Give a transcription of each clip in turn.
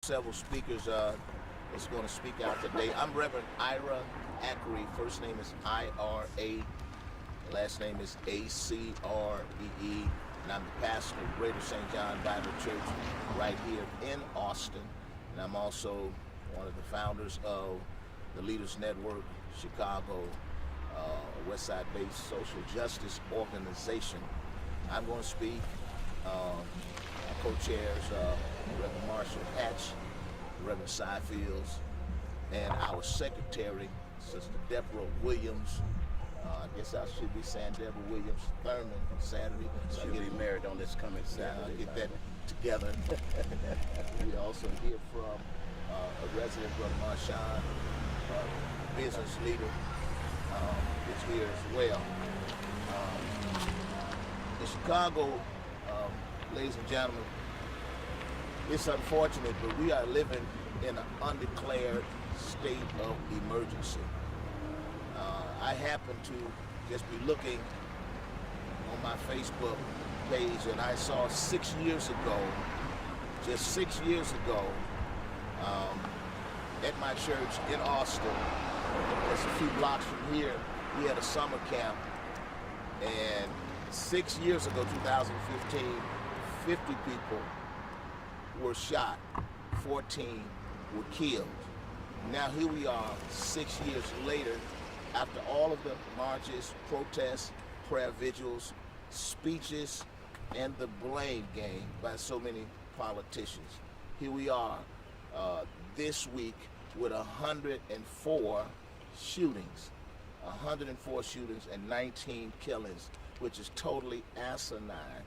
Several speakers that's going to speak out today. I'm Reverend Ira Acree. First name is I-R-A. Last name is A-C-R-E-E. And I'm the pastor of Greater St. John Bible Church right here in Austin. And I'm also one of the founders of the Leaders Network, Chicago, Westside-based social justice organization. I'm going to speak. Our co-chairs, Reverend Marshall Hatch, Reverend Cy Fields, and our secretary, Sister Deborah Williams. I guess I should be saying Deborah Williams Thurman Saturday. So She'll be married on this coming Saturday. I'll get that together. We also hear from a resident, Brother Marshawn, business leader, is here as well. In Chicago, ladies and gentlemen, it's unfortunate, but we are living in an undeclared state of emergency. I happen to just be looking on my Facebook page, and I saw 6 years ago, just 6 years ago, at my church in Austin, just a few blocks from here, we had a summer camp, and 6 years ago, 2015, 50 people were shot, 14 were killed. Now here we are 6 years later, after all of the marches, protests, prayer vigils, speeches, and the blame game by so many politicians. Here we are this week with 104 shootings, 104 shootings and 19 killings, which is totally asinine.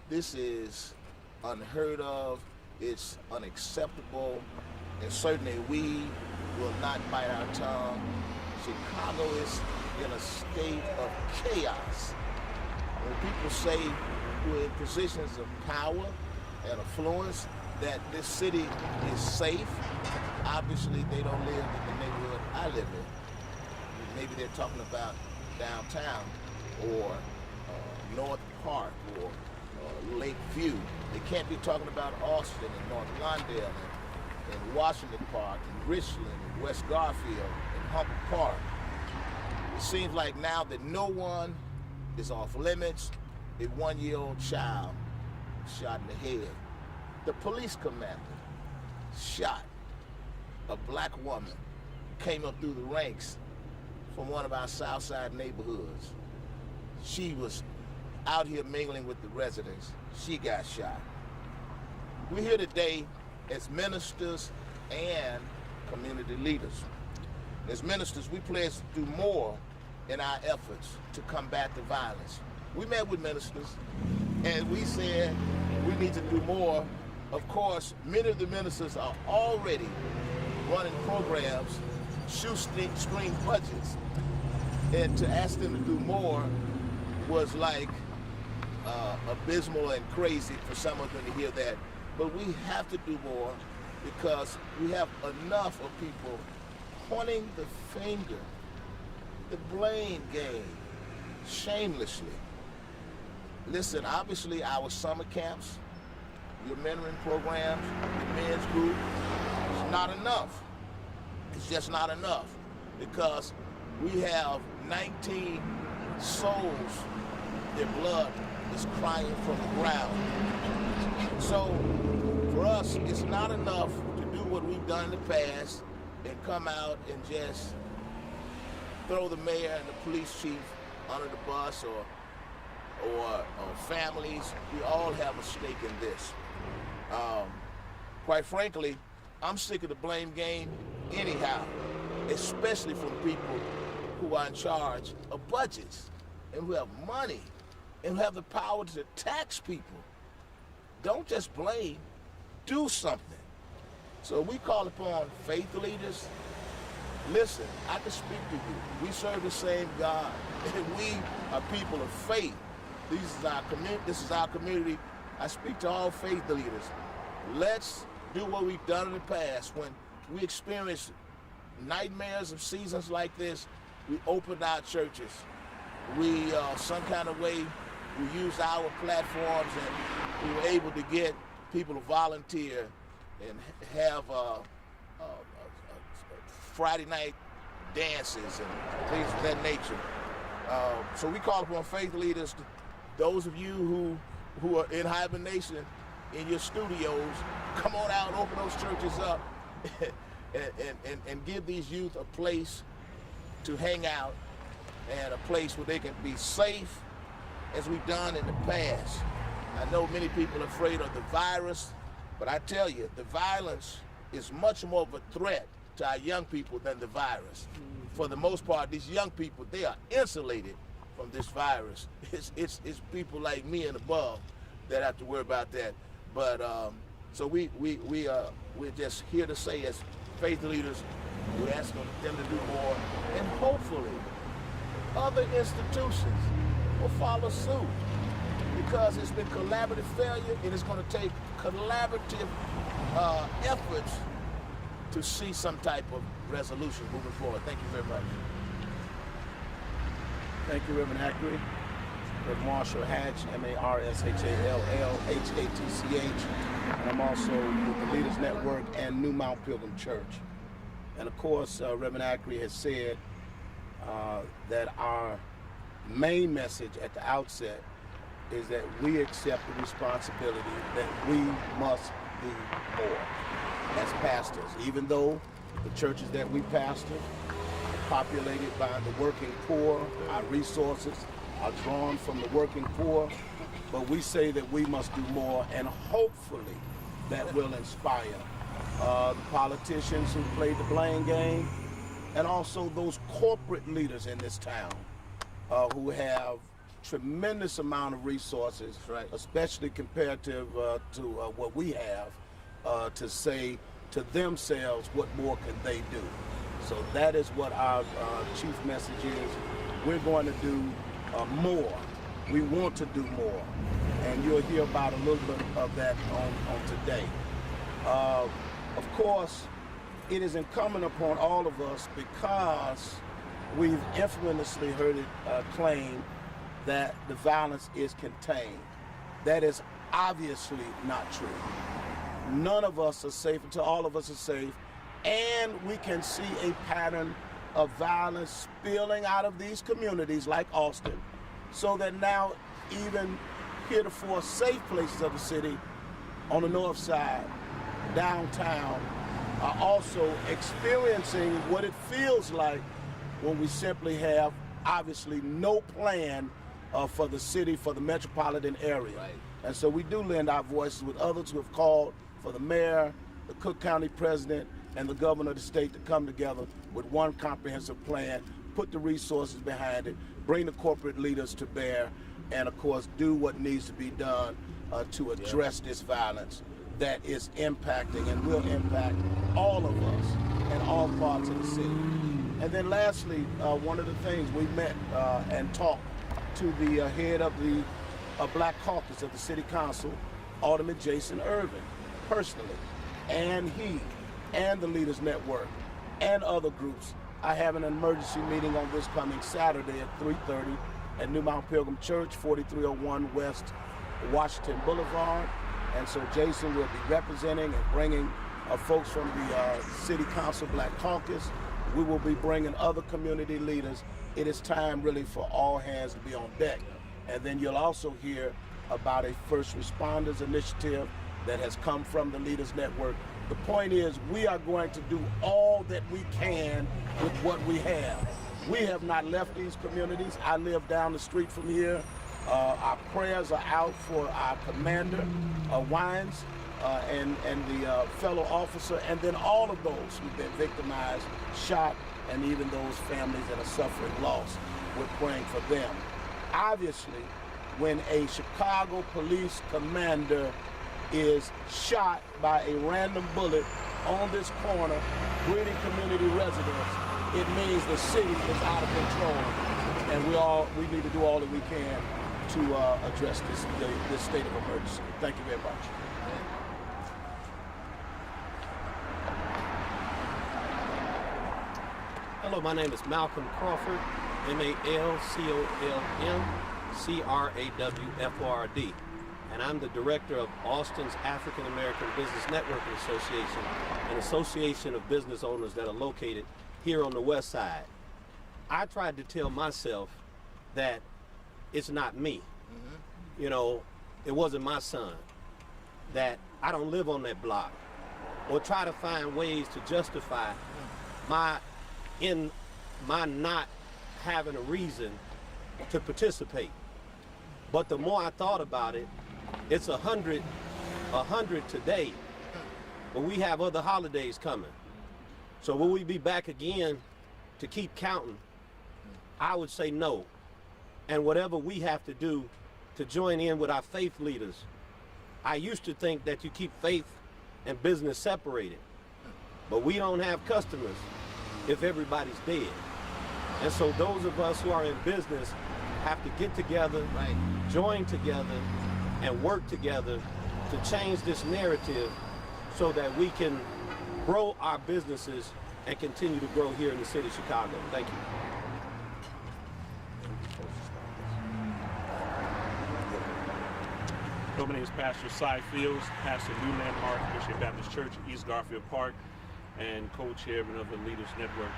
This is unheard of, it's unacceptable, and certainly we will not bite our tongue. Chicago is in a state of chaos. When people say who are in positions of power and affluence that this city is safe, obviously they don't live in the neighborhood I live in. Maybe they're talking about downtown or North Park or Lake View. They can't be talking about Austin and North Lawndale and Washington Park and Richland and West Garfield and Humboldt Park. It seems like now that no one is off limits. A 1-year-old child shot in the head. The police commander shot a black woman who came up through the ranks from one of our South Side neighborhoods. She was out here mingling with the residents. She got shot. We're here today as ministers and community leaders. As ministers, we pledge to do more in our efforts to combat the violence. We met with ministers and we said we need to do more. Of course, many of the ministers are already running programs, shoestring budgets, and to ask them to do more was like abysmal and crazy for some of them to hear that. But we have to do more because we have enough of people pointing the finger, the blame game, shamelessly. Listen, obviously our summer camps, your mentoring programs, your men's group, it's not enough. It's just not enough because we have 19 souls, their blood is crying from the ground. So for us, it's not enough to do what we've done in the past and come out and just throw the mayor and the police chief under the bus or families. We all have a stake in this. Quite frankly, I'm sick of the blame game anyhow, especially from people who are in charge of budgets and who have money and who have the power to tax people. Don't just blame, do something. So we call upon faith leaders. Listen, I can speak to you. We serve the same God, and we are people of faith. This is our community. I speak to all faith leaders. Let's do what we've done in the past. When we experience nightmares of seasons like this, we opened our churches. We, some kind of way, we used our platforms and we were able to get people to volunteer and have Friday night dances and things of that nature. So we call upon faith leaders, those of you who are in hibernation in your studios, come on out and open those churches up and give these youth a place to hang out and a place where they can be safe as we've done in the past. I know many people are afraid of the virus, but I tell you, the violence is much more of a threat to our young people than the virus. For the most part, these young people, they are insulated from this virus. It's people like me and above that have to worry about that. But so we're just here to say, as faith leaders, we're asking them to do more, and hopefully other institutions will follow suit, because it's been collaborative failure, and it's going to take collaborative efforts to see some type of resolution moving forward. Thank you very much. Thank you, Reverend Ackery. Reverend Marshall Hatch, M-A-R-S-H-A-L-L-H-A-T-C-H. And I'm also with the Leaders Network and New Mount Pilgrim Church. And of course, Reverend Ackery has said that our main message at the outset is that we accept the responsibility that we must do more as pastors, even though the churches that we pastor are populated by the working poor. Our resources are drawn from the working poor, but we say that we must do more, and hopefully that will inspire the politicians who played the blame game, and also those corporate leaders in this town who have tremendous amount of resources, right, especially comparative to what we have, to say to themselves, what more can they do? So that is what our chief message is. We're going to do more. We want to do more. And you'll hear about a little bit of that on today. Of course, it is incumbent upon all of us, because we've infamously heard it claimed that the violence is contained. That is obviously not true. None of us are safe until all of us are safe, and we can see a pattern of violence spilling out of these communities like Austin, so that now even heretofore safe places of the city on the north side, downtown, are also experiencing what it feels like when we simply have obviously no plan for the city, for the metropolitan area. Right. And so we do lend our voices with others who have called for the mayor, the Cook County president, and the governor of the state to come together with one comprehensive plan, put the resources behind it, bring the corporate leaders to bear, and of course do what needs to be done to address this violence that is impacting and will impact all of us in all parts of the city. And then lastly, one of the things we met and talked to the head of the Black Caucus of the City Council, Alderman Jason Irvin, personally, and he and the Leaders Network and other groups are having an emergency meeting on this coming Saturday at 3:30 at New Mount Pilgrim Church, 4301 West Washington Boulevard. And so Jason will be representing and bringing folks from the City Council Black Caucus. We will be bringing other community leaders. It is time really for all hands to be on deck. And then you'll also hear about a first responders initiative that has come from the Leaders Network. The point is, we are going to do all that we can with what we have. We have not left these communities. I live down the street from here. Our prayers are out for our commander, Wines, and the fellow officer, and then all of those who've been victimized, shot, and even those families that are suffering loss. We're praying for them. Obviously, when a Chicago police commander is shot by a random bullet on this corner, greeting community residents, it means the city is out of control, and we need to do all that we can to address this state of emergency. Thank you very much. Hello, my name is Malcolm Crawford, M-A-L-C-O-L-M-C-R-A-W-F-O-R-D. And and I'm the director of Austin's African American Business Networking Association, an association of business owners that are located here on the west side. I tried to tell myself that it's not me. You know, it wasn't my son, that I don't live on that block, or try to find ways to justify my not having a reason to participate. But the more I thought about it, it's 100 today, but we have other holidays coming. So will we be back again to keep counting? I would say no. And whatever we have to do to join in with our faith leaders. I used to think that you keep faith and business separated, but we don't have customers if everybody's dead. And so those of us who are in business have to get together, join together, and work together to change this narrative so that we can grow our businesses and continue to grow here in the city of Chicago. Thank you. My name is Pastor Cy Fields, pastor of New Landmark Christian Baptist Church in East Garfield Park, and co-chairman of the Leaders Network.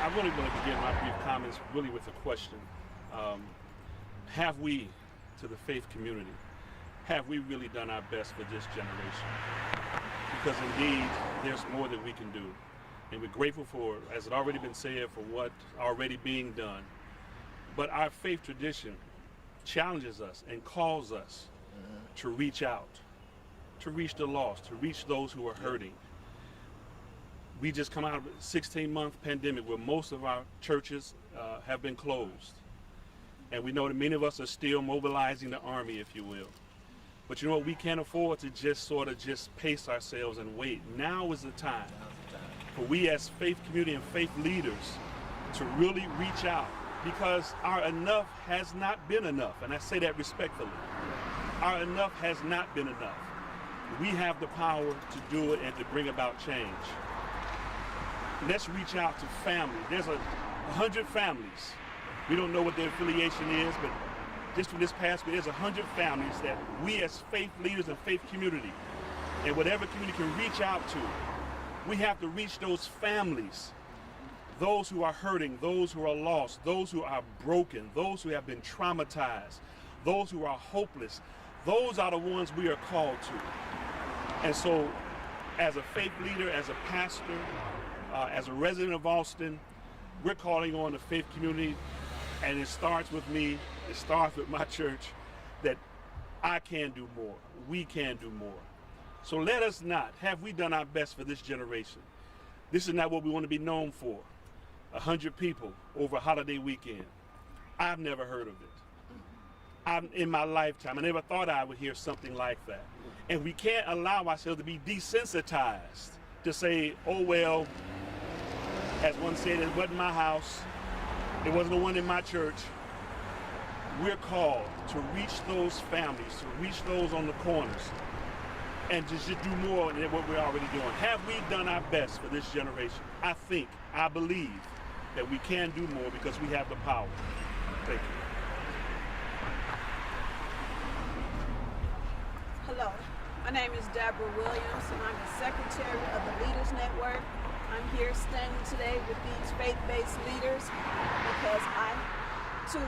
I really want to begin my brief comments really with a question. Have we, to the faith community, have we really done our best for this generation? Because indeed, there's more that we can do. And we're grateful for, as it already been said, for what already being done. But our faith tradition challenges us and calls us to reach out, to reach the lost, to reach those who are hurting. We just come out of a 16-month pandemic where most of our churches have been closed. And we know that many of us are still mobilizing the army, if you will. But you know what, we can't afford to just sort of just pace ourselves and wait. Now is the time for we as faith community and faith leaders to really reach out, because our enough has not been enough. And I say that respectfully. Our enough has not been enough. We have the power to do it and to bring about change. Let's reach out to family. There's 100 families. We don't know what their affiliation is, but just from this past week, there's 100 families that we as faith leaders and faith community, and whatever community can reach out to, we have to reach those families, those who are hurting, those who are lost, those who are broken, those who have been traumatized, those who are hopeless. Those are the ones we are called to. And so, as a faith leader, as a pastor, as a resident of Austin, we're calling on the faith community, and it starts with me, it starts with my church, that I can do more, we can do more. So let us not, have we done our best for this generation? This is not what we want to be known for. 100 people over a holiday weekend. I've never heard of it. In my lifetime, I never thought I would hear something like that. And we can't allow ourselves to be desensitized to say, oh well, as one said, it wasn't my house, it wasn't the one in my church. We're called to reach those families, to reach those on the corners, and to just do more than what we're already doing. Have we done our best for this generation? I believe that we can do more because we have the power. Thank you. Hello, my name is Deborah Williams, and I'm the secretary of the Leaders Network. I'm here standing today with these faith-based leaders because I, too,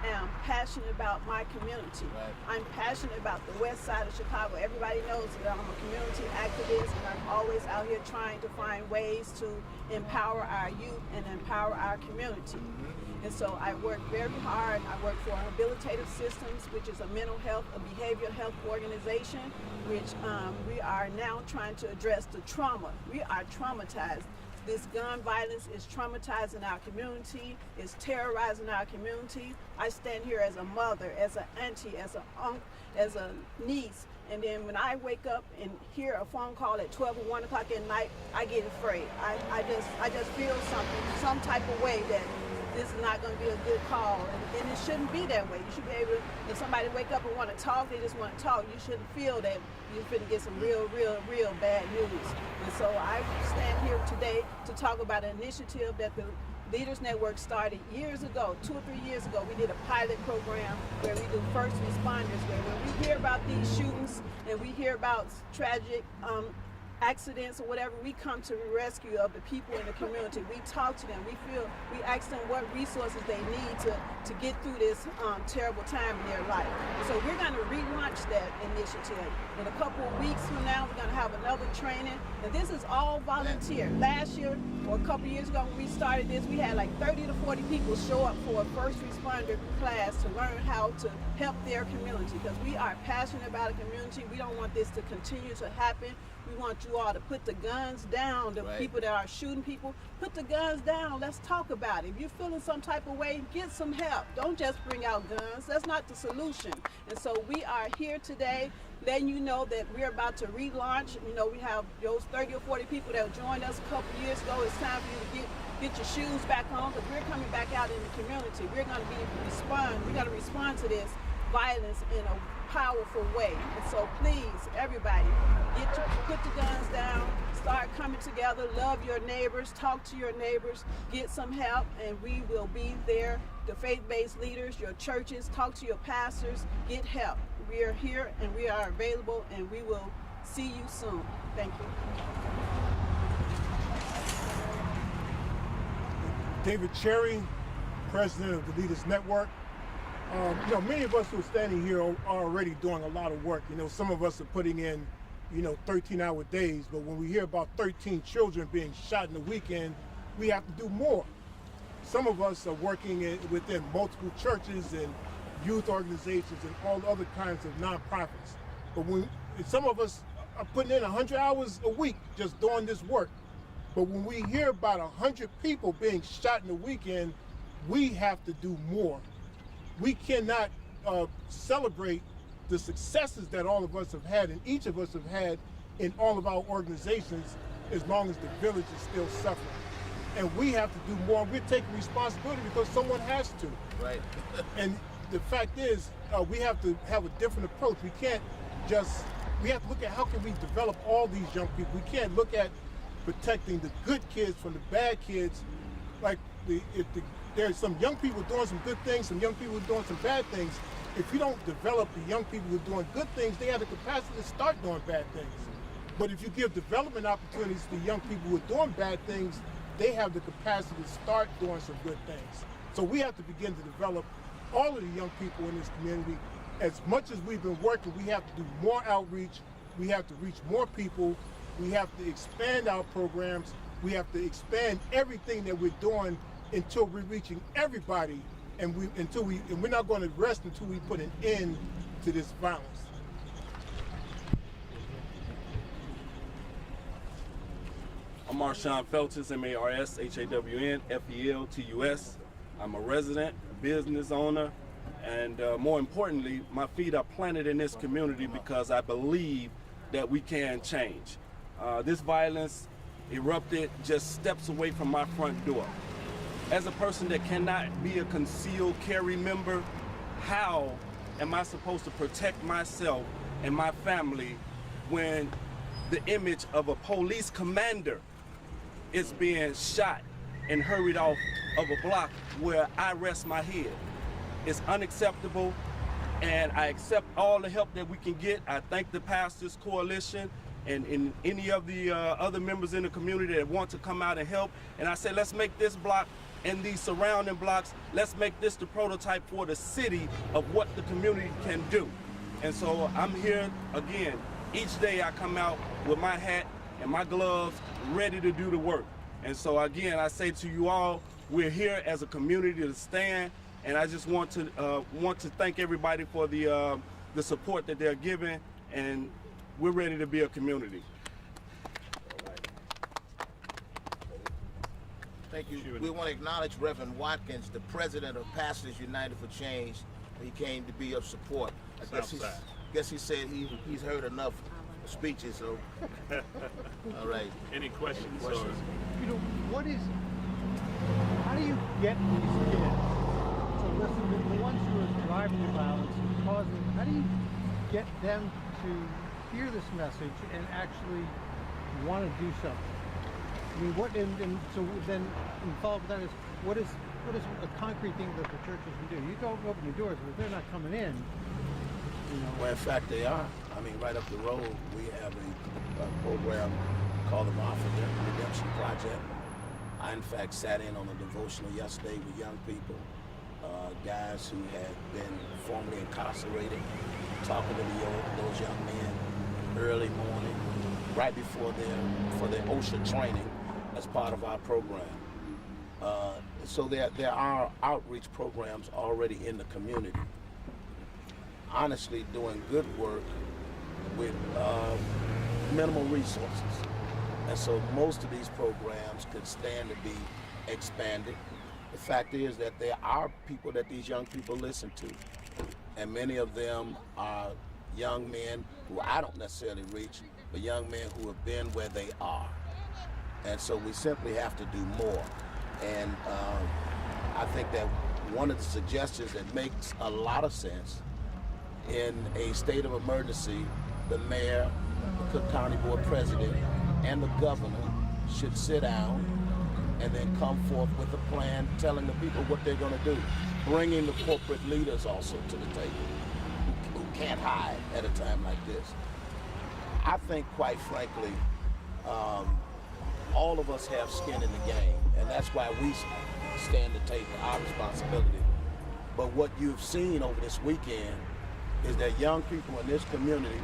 am passionate about my community. I'm passionate about the west side of Chicago. Everybody knows that I'm a community activist, and I'm always out here trying to find ways to empower our youth and empower our community. And so I work very hard. I work for Habilitative Systems, which is a mental health, a behavioral health organization, which we are now trying to address the trauma. We are traumatized. This gun violence is traumatizing our community, it's terrorizing our community. I stand here as a mother, as an auntie, as an uncle, as a niece, and then when I wake up and hear a phone call at 12 or 1 o'clock at night, I get afraid. I just feel something, some type of way that this is not going to be a good call, and it shouldn't be that way. You should be able to, if somebody wake up and want to talk, they just want to talk. You shouldn't feel that you're going to get some real bad news. And so I stand here today to talk about an initiative that the Leaders Network started years ago, 2 or 3 years ago. We did a pilot program where we do first responders, where when we hear about these shootings and we hear about tragic accidents or whatever, we come to the rescue of the people in the community. We talk to them. We ask them what resources they need to get through this terrible time in their life. And so we're going to relaunch that initiative. In a couple of weeks from now, we're going to have another training. And this is all volunteer. Last year, or a couple of years ago when we started this, we had like 30 to 40 people show up for a first responder class to learn how to help their community, because we are passionate about a community. We don't want this to continue to happen. We want you all to put the guns down. The people that are shooting people, put the guns down. Let's talk about it. If you're feeling some type of way, get some help. Don't just bring out guns. That's not the solution. And so we are here today letting you know that we're about to relaunch. You know, we have those 30 or 40 people that joined us a couple years ago. It's time for you to get your shoes back on, because we're coming back out in the community. We're going to respond to this violence in a powerful way. And so please, everybody, put the guns down, start coming together, love your neighbors, talk to your neighbors, get some help, and we will be there. The faith-based leaders, your churches, talk to your pastors, get help. We are here and we are available, and we will see you soon. Thank you. David Cherry, president of the Leaders Network. You know, many of us who are standing here are already doing a lot of work. You know, some of us are putting in, 13-hour days, but when we hear about 13 children being shot in the weekend, we have to do more. Some of us are working within multiple churches and youth organizations and all other kinds of nonprofits. But some of us are putting in 100 hours a week just doing this work. But when we hear about 100 people being shot in the weekend, we have to do more. We cannot celebrate the successes that all of us have had and each of us have had in all of our organizations as long as the village is still suffering. And we have to do more. We're taking responsibility because someone has to. Right. And the fact is, we have to have a different approach. We have to look at how can we develop all these young people. We can't look at protecting the good kids from the bad kids. Like there's some young people doing some good things, some young people doing some bad things. If you don't develop the young people who are doing good things, they have the capacity to start doing bad things. But if you give development opportunities to young people who are doing bad things, they have the capacity to start doing some good things. So we have to begin to develop all of the young people in this community. As much as we've been working, we have to do more outreach. We have to reach more people. We have to expand our programs. We have to expand everything that we're doing until we're reaching everybody, and we're not going to rest until we put an end to this violence. I'm Marshawn Feltus, M-A-R-S-H-A-W-N, F-E-L-T-U-S. I'm a resident, business owner, and more importantly, my feet are planted in this community because I believe that we can change. This violence erupted just steps away from my front door. As a person that cannot be a concealed carry member, how am I supposed to protect myself and my family when the image of a police commander is being shot and hurried off of a block where I rest my head? It's unacceptable, and I accept all the help that we can get. I thank the Pastors Coalition and any of the other members in the community that want to come out and help. And I say, let's make this block and these surrounding blocks, let's make this the prototype for the city of what the community can do. And so I'm here again. Each day I come out with my hat and my gloves ready to do the work. And so again, I say to you all, we're here as a community to stand, and I just want to thank everybody for the support that they're giving, and we're ready to be a community. Thank you. We want to acknowledge Reverend Watkins, the president of Pastors United for Change. He came to be of support. I guess he said he's heard enough speeches. So, all right. Any questions? Or, how do you get these kids to listen to the ones who are driving the violence and causing? How do you get them to hear this message and actually want to do something? I mean, and so then, in follow-up to that is, what is a concrete thing that the churches can do? You go open the doors, but if they're not coming in, you know. Well, in fact, they are. I mean, right up the road, we have a program called the Martha Redemption Project. I, in fact, sat in on a devotional yesterday with young people, guys who had been formerly incarcerated, talking to those young men early morning, right before their OSHA training as part of our program. So there are outreach programs already in the community, honestly doing good work with minimal resources. And so most of these programs could stand to be expanded. The fact is that there are people that these young people listen to, and many of them are young men who I don't necessarily reach, but young men who have been where they are. And so we simply have to do more. And I think that one of the suggestions that makes a lot of sense, in a state of emergency, the mayor, the Cook County Board President, and the governor should sit down and then come forth with a plan telling the people what they're going to do, bringing the corporate leaders also to the table who can't hide at a time like this. I think, quite frankly, all of us have skin in the game, and that's why we stand to take our responsibility. But what you've seen over this weekend is that young people in this community,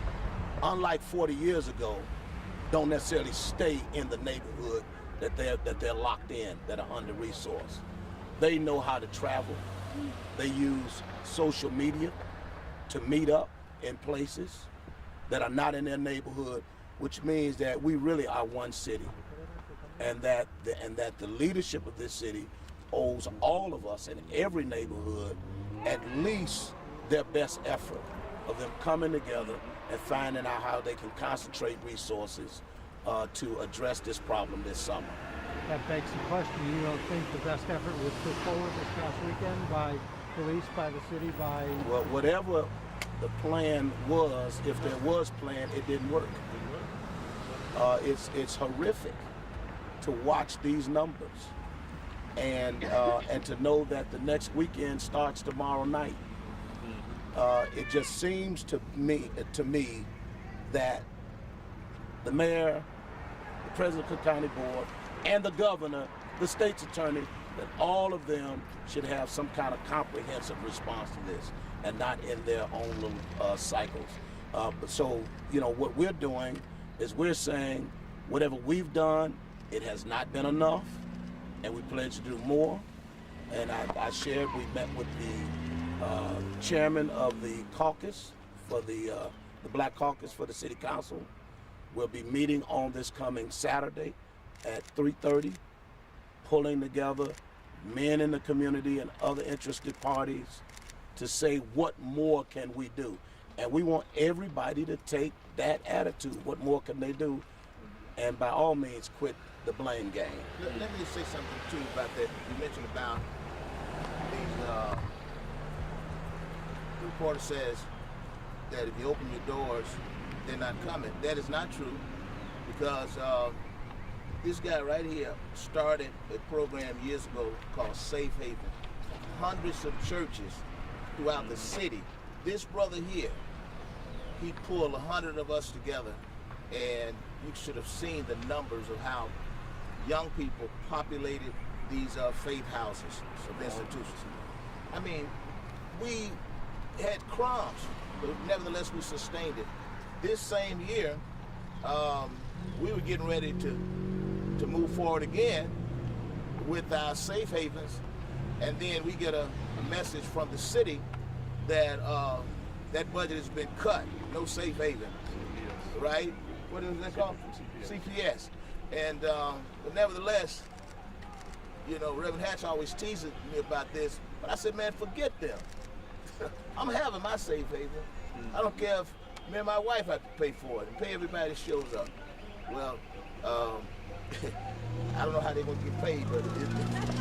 unlike 40 years ago, don't necessarily stay in the neighborhood that they're locked in, that are under-resourced. They know how to travel. They use social media to meet up in places that are not in their neighborhood, which means that we really are one city, and that the leadership of this city owes all of us in every neighborhood at least their best effort of them coming together and finding out how they can concentrate resources to address this problem this summer. That begs the question, you don't think the best effort was put forward this past weekend by police, by the city, by... Well, whatever the plan was, if there was plan, it didn't work. It's horrific to watch these numbers and to know that the next weekend starts tomorrow night. It just seems to me that the mayor, the president of the Cook County Board, and the governor, the state's attorney, that all of them should have some kind of comprehensive response to this and not in their own little cycles. So, you know, what we're doing is we're saying whatever we've done, it has not been enough, and we pledge to do more. And I shared, we met with the chairman of the caucus for the Black Caucus for the City Council. We'll be meeting on this coming Saturday at 3:30, pulling together men in the community and other interested parties to say what more can we do. And we want everybody to take that attitude. What more can they do? And by all means, quit the blame game. Let me just say something too about that. You mentioned about these, the reporter says that if you open your doors, they're not coming. That is not true, because this guy right here started a program years ago called Safe Haven. Hundreds of churches throughout the city. This brother here, he pulled 100 of us together, and you should have seen the numbers of how young people populated these faith houses of institutions. I mean, we had crumbs, but nevertheless we sustained it. This same year, we were getting ready to move forward again with our safe havens, and then we get a message from the city that that budget has been cut. No safe haven, right? What is that called? CPS. And but nevertheless, you know, Reverend Hatch always teases me about this, but I said, man, forget them. I'm having my safe haven. I don't care if me and my wife have to pay for it and pay everybody that shows up. Well, I don't know how they're gonna get paid, but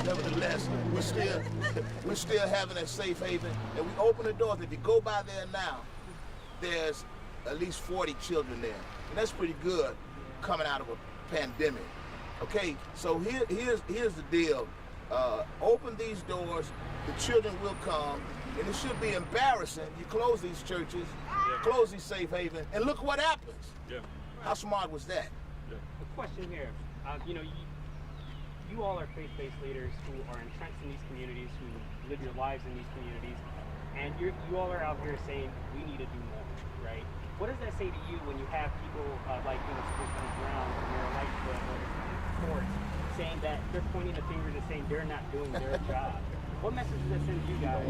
nevertheless, we're still having a safe haven, and we open the doors. If you go by there now, there's at least 40 children there, and that's pretty good coming out of a pandemic. Okay, so here's the deal. Open these doors, the children will come, and it should be embarrassing. You close these churches, close these safe havens, and look what happens. Yeah. How smart was that? Yeah. A question here. You all are faith-based leaders who are entrenched in these communities, who live your lives in these communities, and you all are out here saying we need to do more, right? What does that say to you when you have people like Supervisor Brown or Mayor Lightfoot or the courts saying that they're pointing the fingers and saying they're not doing their job? What message does that send to you guys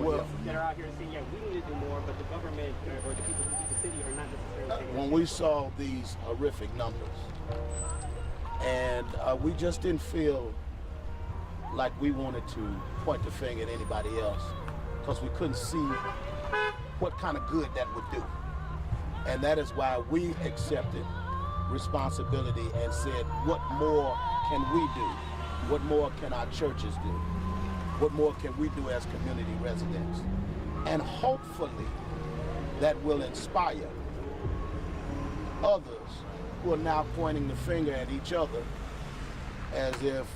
that are out here saying, yeah, we need to do more, but the government or the people who lead the city are not necessarily taking When we saw these horrific numbers, and we just didn't feel like we wanted to point the finger at anybody else because we couldn't see what kind of good that would do. And that is why we accepted responsibility and said, what more can we do? What more can our churches do? What more can we do as community residents? And hopefully that will inspire others who are now pointing the finger at each other as if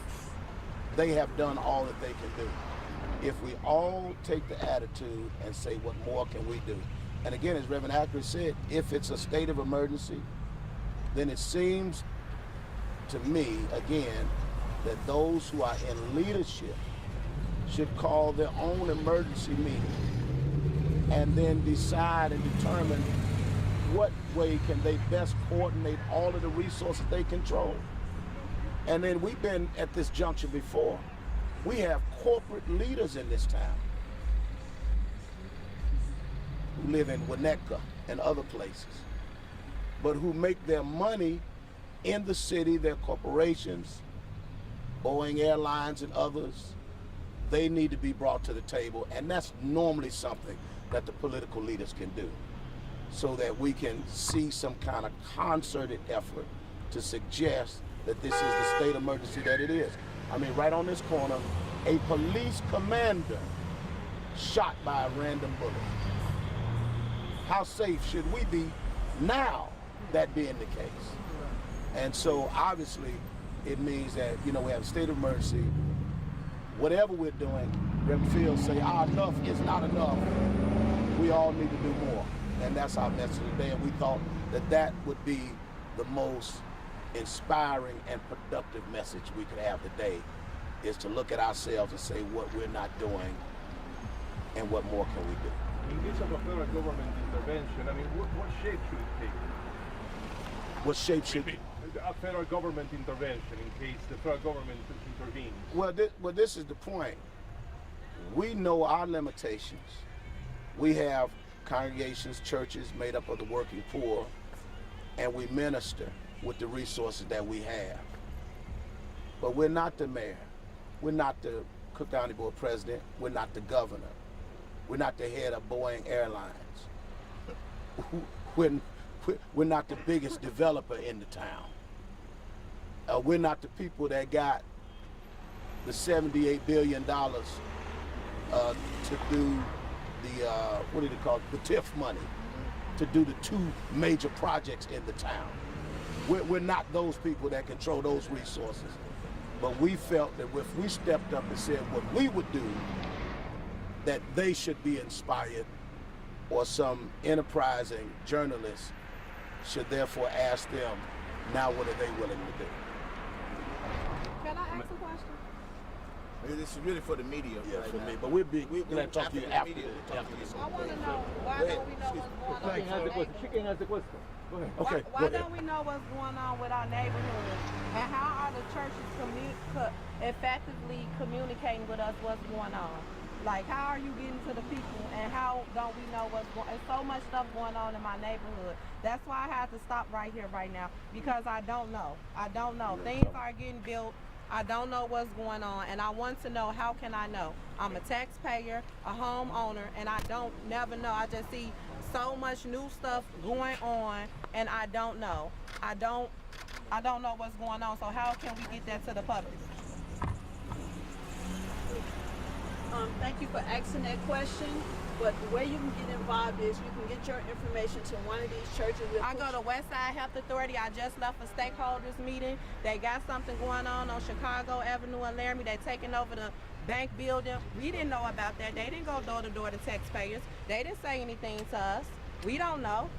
they have done all that they can do. If we all take the attitude and say, what more can we do? And again, as Reverend Ackers said, if it's a state of emergency, then it seems to me, again, that those who are in leadership should call their own emergency meeting and then decide and determine what way can they best coordinate all of the resources they control. And then we've been at this juncture before. We have corporate leaders in this town who live in Winnetka and other places, but who make their money in the city, their corporations, Boeing Airlines and others. They need to be brought to the table, and that's normally something that the political leaders can do, so that we can see some kind of concerted effort to suggest that this is the state emergency that it is. I mean, right on this corner, a police commander shot by a random bullet. How safe should we be now, that being the case? And so obviously it means that, we have a state of emergency. Whatever we're doing, Reverend Fields say, enough is not enough. We all need to do more. And that's our message today. And we thought that that would be the most inspiring and productive message we could have today, is to look at ourselves and say what we're not doing and what more can we do. In case of a federal government intervention, I mean, what shape should it take? What shape should it? A federal government intervention, in case the federal government intervenes. Well, this is the point. We know our limitations. We have congregations, churches made up of the working poor, and we minister with the resources that we have. But we're not the mayor. We're not the Cook County Board President. We're not the governor. We're not the head of Boeing Airlines. We're not the biggest developer in the town. We're not the people that got the $78 billion to do the, what do they call it, the TIF money, to do the 2 major projects in the town. We're not those people that control those resources. But we felt that if we stepped up and said what we would do, that they should be inspired, or some enterprising journalist should therefore ask them, now what are they willing to do? Can I ask a question? This is really for the media. Yeah, right for now. me. But we're going to talk to you after. I want to know, why don't we know what's going on? She can ask the question. Go ahead. Okay, Why go ahead. don't we know what's going on with our neighborhood? And how are the churches effectively communicating with us what's going on? Like, how are you getting to the people, and how don't we know what's going on? There's so much stuff going on in my neighborhood. That's why I have to stop right here, right now, because I don't know. I don't know. Things are getting built. I don't know what's going on, and I want to know, how can I know? I'm a taxpayer, a homeowner, and I don't never know. I just see so much new stuff going on, and I don't know. I don't know what's going on. So how can we get that to the public? Thank you for asking that question. But the way you can get involved is you can get your information to one of these churches. I go to Westside Health Authority. I just left a stakeholders meeting. They got something going on Chicago Avenue in Laramie. They're taking over the bank building. We didn't know about that. They didn't go door to door to taxpayers. They didn't say anything to us. We don't know.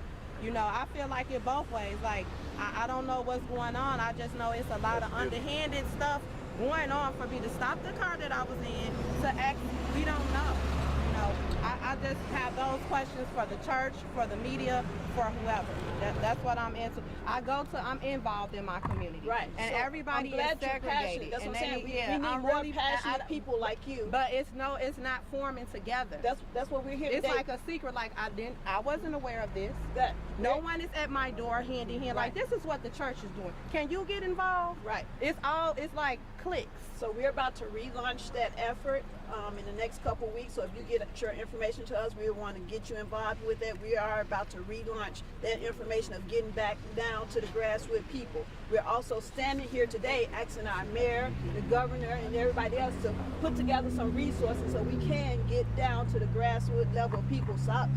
You know, I feel like it both ways. Like, I don't know what's going on. I just know it's a lot of underhanded stuff going on for me to stop the car that I was in to act. We don't know. You know, I just have those questions for the church, for the media, for whoever. That's what I'm into. I'm involved in my community. Right. And So everybody I'm glad is you're segregated. passionate. That's what I'm And saying. We yeah, need I'm more really passionate people like you. But it's not forming together. That's what we're here It's today. like a secret. Like I wasn't aware of this. That No one is at my door hand in hand. Like, this is what the church is doing. Can you get involved? Right. It's like clicks. So we're about to relaunch that effort in the next couple weeks. So if you get your information to us, we want to get you involved with that. We are about to relaunch that information of getting back down to the grassroots people. We're also standing here today asking our mayor, the governor, and everybody else to put together some resources so we can get down to the grassroots level of people. Stop,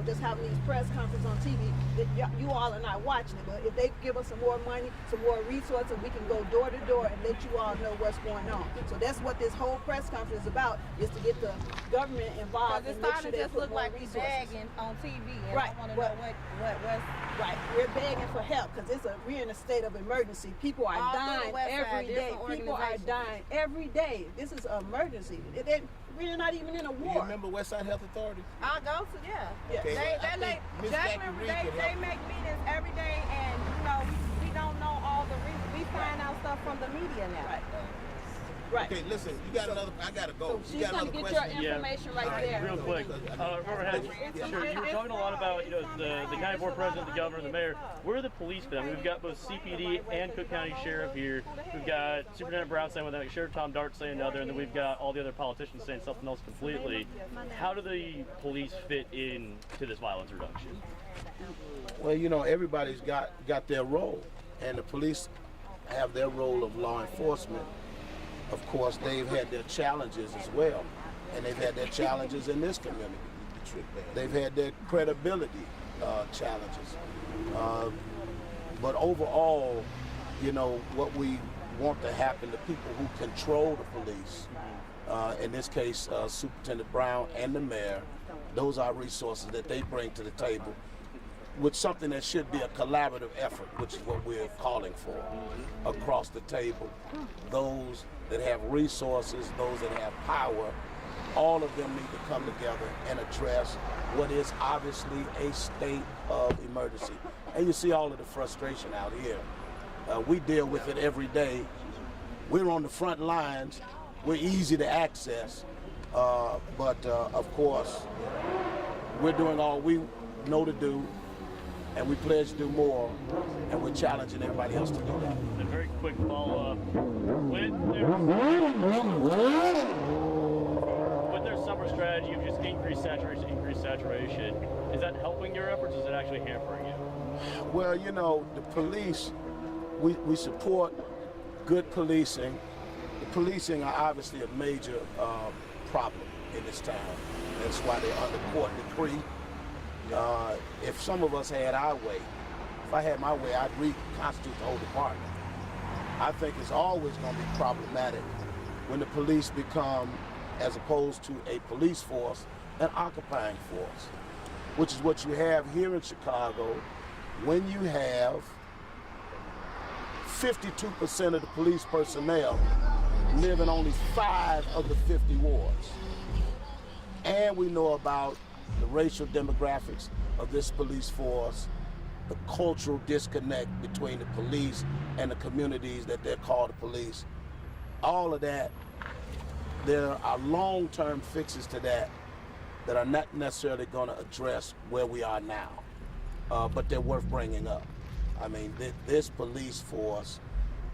just having these press conferences on TV that you all are not watching it. But if they give us some more money, some more resources, we can go door to door and let you all know what's going on. So that's what this whole press conference is about, is to get the government involved. Because it's and make starting sure to just they put look more like we resources. begging on TV. And Right. I want to know what's... Right, we're begging for help because we're in a state of emergency. People are All through dying the West Side, every day. different People are organizations. dying every day. This is an emergency. We're not even in a Do you war. remember Westside Health Authority? I go to, yeah. Okay, well, I think Miss Jackie Reed can They help. make meetings every day, and, we don't know all the reasons. We find out stuff from the media now. Right. Right. Okay, listen, you got another. I gotta go. So You she's got going to another get question? your information right there. Real quick, Robert Hedge, sure, you were talking a lot about the county board president, the governor, the mayor. Where are the police for them? We've got both CPD and Cook County Sheriff here. We've got Superintendent Brown saying one thing, Sheriff Tom Dart saying another, and then we've got all the other politicians saying something else completely. How do the police fit into this violence reduction? Well, everybody's got their role, and the police have their role of law enforcement. Of course, they've had their challenges as well, and they've had their challenges in this community. They've had their credibility challenges. But overall, what we want to happen to people who control the police, in this case, Superintendent Brown and the mayor, those are resources that they bring to the table with something that should be a collaborative effort, which is what we're calling for across the table. Those that have resources, those that have power, all of them need to come together and address what is obviously a state of emergency. And you see all of the frustration out here. We deal with it every day. We're on the front lines. We're easy to access. But of course, we're doing all we know to do, and we pledge to do more, and we're challenging everybody else to do that. A very quick follow-up. With their summer strategy of just increased saturation, is that helping your efforts, or is it actually hampering you? Well, the police, we support good policing. The policing are obviously a major problem in this town. That's why they're under court decree. If some of us had our way, if I had my way, I'd reconstitute the whole department. I think it's always going to be problematic when the police become, as opposed to a police force, an occupying force, which is what you have here in Chicago when you have 52% of the police personnel live in only 5 of the 50 wards. And we know about the racial demographics of this police force, the cultural disconnect between the police and the communities that they're called the police. All of that, there are long-term fixes to that are not necessarily going to address where we are now, but they're worth bringing up. I mean, this police force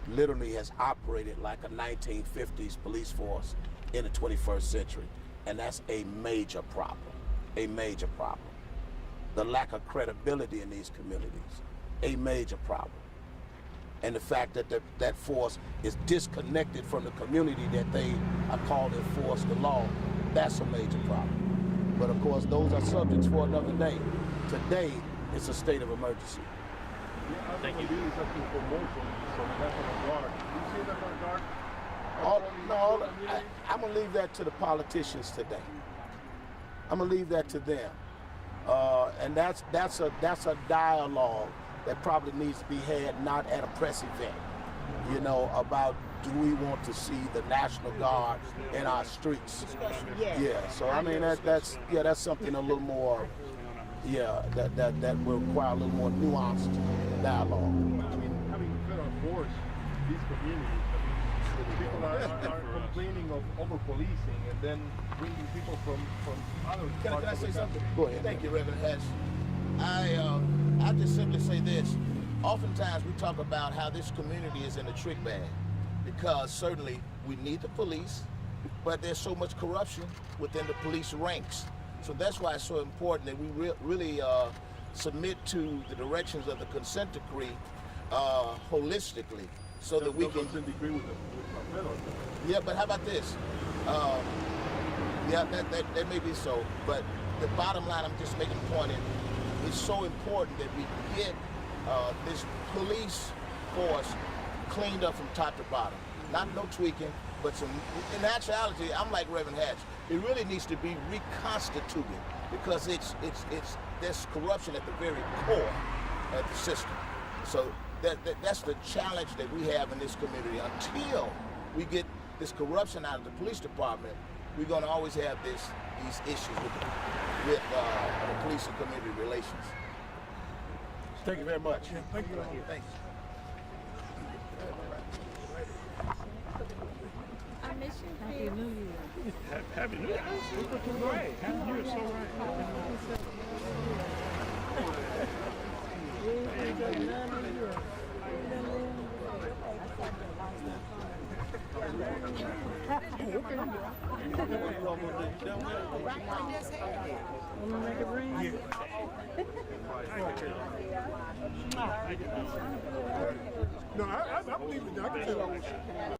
literally has operated like a 1950s police force in the 21st century, and that's a major problem. A major problem. The lack of credibility in these communities, a major problem. and the fact that that force is disconnected from the community that they are called to enforce the law, that's a major problem. But of course, those are subjects for another day. Today, it's a state of emergency. Thank you. I'm gonna leave that to the politicians today. I'm gonna leave that to them, and that's a dialogue that probably needs to be had, not at a press event. You know, about do we want to see the National Guard in our streets? Yeah. So I mean that's something a little more. Yeah, that will require a little more nuanced dialogue. I mean, having federal force, these communities, I mean, people are complaining of over-policing and then bringing people from other Can parts I of the say something? country. Go ahead. Thank you, Reverend Hatch. I just simply say this. Oftentimes we talk about how this community is in a trick bag because certainly we need the police, but there's so much corruption within the police ranks. So that's why it's so important that we really submit to the directions of the consent decree holistically, so that we can. Consent decree with the federal. Yeah, but how about this? Yeah, that may be so, but the bottom line, I'm just making a point, it's so important that we get this police force cleaned up from top to bottom. Not no tweaking, but some. In actuality, I'm like Reverend Hatch. It really needs to be reconstituted because there's corruption at the very core of the system. So that's the challenge that we have in this community. Until we get this corruption out of the police department, we're going to always have these issues with the police and community relations. Thank you very much. Thank you. Thanks. I miss you. Happy New Year. Happy New Year. Right. Happy New Year. So No, I believe it. I can tell.